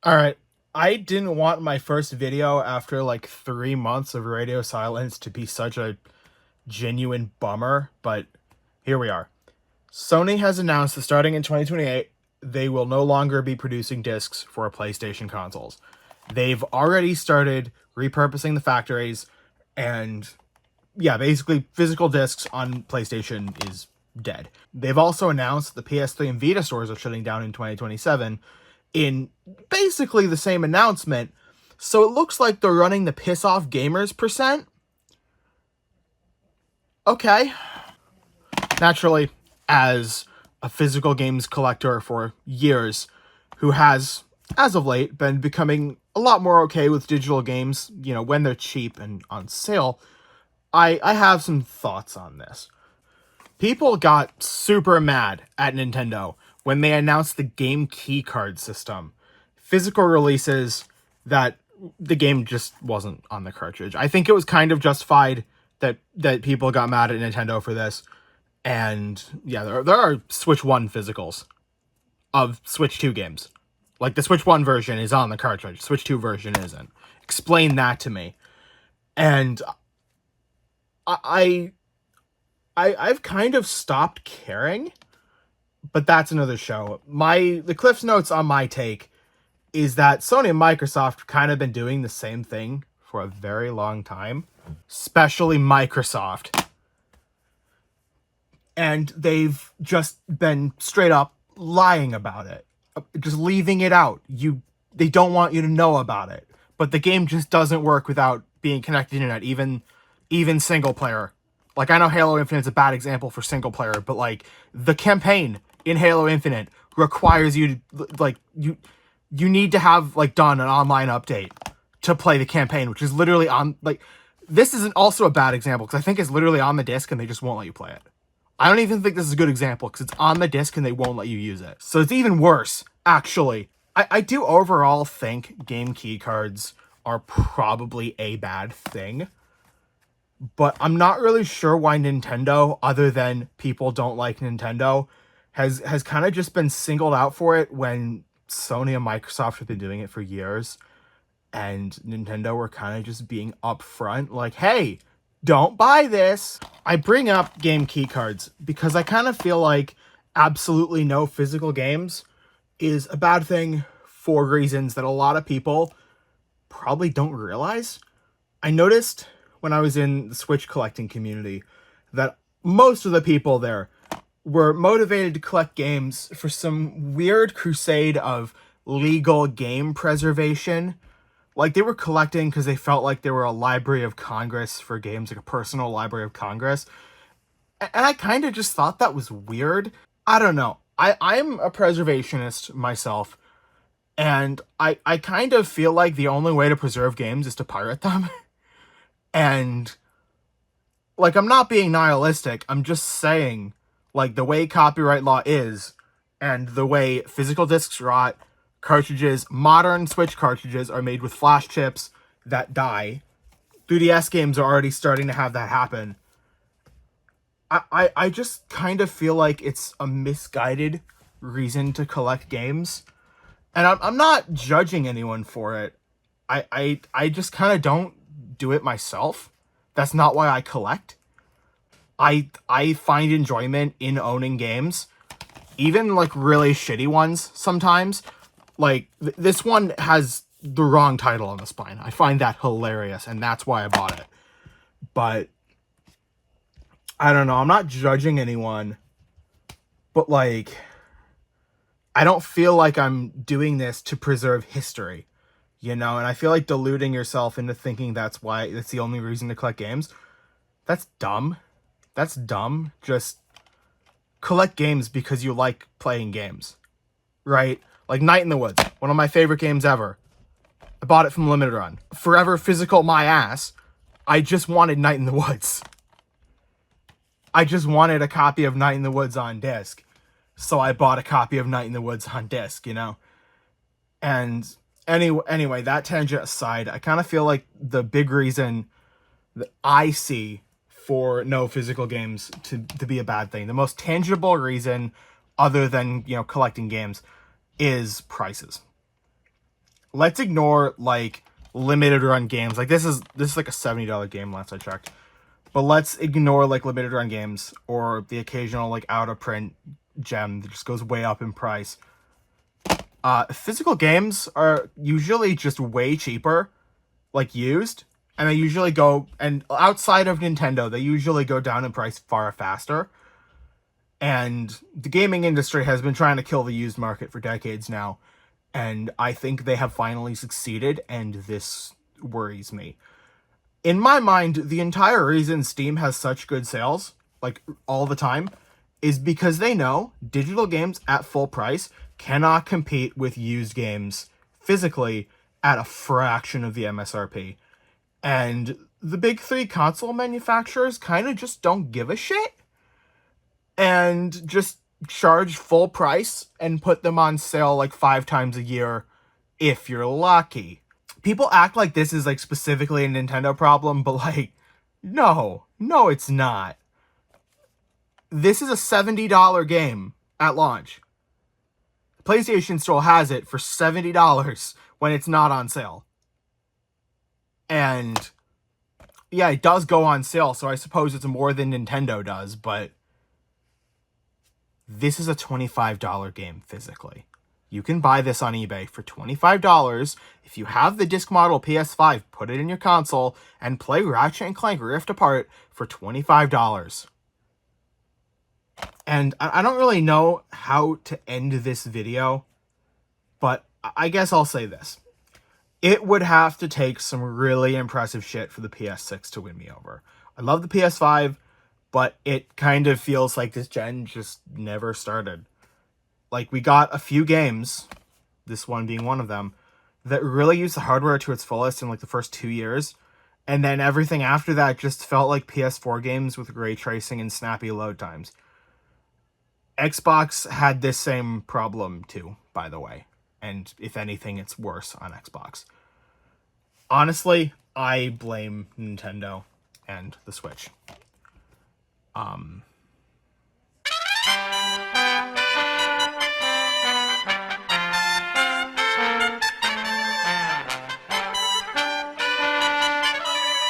All right. I didn't want my first video after like 3 months of radio silence to be such a genuine bummer, but here we are. Sony has announced that starting in 2028, they will no longer be producing discs for PlayStation consoles. They've already started repurposing the factories, and yeah, basically physical discs on PlayStation is dead. They've also announced the PS3 and Vita stores are shutting down in 2027 in basically the same announcement. So it looks like they're running the piss off gamers percent. Okay. Naturally, as a physical games collector for years, who has, as of late, been becoming a lot more okay with digital games, when they're cheap and on sale, I have some thoughts on this. People got super mad at Nintendo when they announced the game key card system. Physical releases that the game just wasn't on the cartridge. I think it was kind of justified that people got mad at Nintendo for this. And yeah, there are Switch 1 physicals of Switch 2 games. Like the Switch 1 version is on the cartridge, Switch 2 version isn't. Explain that to me. And I've kind of stopped caring, but that's another show. The Cliff's Notes on my take is that Sony and Microsoft kind of been doing the same thing for a very long time, especially Microsoft. And they've just been straight up lying about it, just leaving it out. They don't want you to know about it, but the game just doesn't work without being connected to the internet, even single player. Like, I know Halo Infinite's a bad example for single player, but like the campaign in Halo Infinite requires you to you need to have like done an online update to play the campaign, which is literally on like this isn't also a bad example because I think it's literally on the disc and they just won't let you play it. I don't even think this is a good example because it's on the disc and they won't let you use it. So it's even worse, actually. I do overall think game key cards are probably a bad thing. But I'm not really sure why Nintendo, other than people don't like Nintendo, has kind of just been singled out for it when Sony and Microsoft have been doing it for years. And Nintendo were kind of just being upfront, like, hey, don't buy this. I bring up game key cards because I kind of feel like absolutely no physical games is a bad thing for reasons that a lot of people probably don't realize. I noticed when I was in the Switch collecting community that most of the people there were motivated to collect games for some weird crusade of legal game preservation. Like, they were collecting because they felt like they were a Library of Congress for games, like a personal Library of Congress. And I kind of just thought that was weird. I don't know. I'm a preservationist myself, and I kind of feel like the only way to preserve games is to pirate them. And, like, I'm not being nihilistic. I'm just saying, like, the way copyright law is, and the way physical discs rot, modern Switch cartridges are made with flash chips that die. 3DS games are already starting to have that happen. I just kind of feel like it's a misguided reason to collect games. And I'm not judging anyone for it. I just kind of don't do it myself. That's not why I collect. I find enjoyment in owning games, even like really shitty ones sometimes. Like this one has the wrong title on the spine. I find that hilarious, and that's why I bought it. But I don't know. I'm not judging anyone, but like I don't feel like I'm doing this to preserve history. And I feel like deluding yourself into thinking that's the only reason to collect games. That's dumb. Just collect games because you like playing games, right? Like Night in the Woods, one of my favorite games ever. I bought it from Limited Run. Forever physical my ass. I just wanted Night in the Woods. I just wanted a copy of Night in the Woods on disc. So I bought a copy of Night in the Woods on disc, And anyway, that tangent aside, I kind of feel like the big reason that I see for no physical games to be a bad thing, the most tangible reason other than, collecting games, is prices. let's ignore like limited run games. Like this is like a $70 game last I checked. But let's ignore like limited run games or the occasional like out of print gem that just goes way up in price. Physical games are usually just way cheaper, like used, and they usually go, and outside of Nintendo, they usually go down in price far faster. And the gaming industry has been trying to kill the used market for decades now, and I think they have finally succeeded, and this worries me. In my mind, the entire reason Steam has such good sales, like all the time, is because they know digital games at full price cannot compete with used games physically at a fraction of the MSRP. And the big three console manufacturers kind of just don't give a shit and just charge full price and put them on sale like 5 times a year if you're lucky. People act like this is like specifically a Nintendo problem, but like, no, it's not. This is a $70 game at launch. PlayStation still has it for $70 when it's not on sale. And yeah, it does go on sale, so I suppose it's more than Nintendo does, but this is a $25 game physically. You can buy this on eBay for $25. If you have the disc model PS5, put it in your console and play Ratchet & Clank Rift Apart for $25. And I don't really know how to end this video, but I guess I'll say this. It would have to take some really impressive shit for the PS6 to win me over. I love the PS5, but it kind of feels like this gen just never started. Like, we got a few games, this one being one of them, that really used the hardware to its fullest in like the first 2 years, and then everything after that just felt like PS4 games with ray tracing and snappy load times. Xbox had this same problem too, by the way. And if anything, it's worse on Xbox. Honestly, I blame Nintendo and the Switch.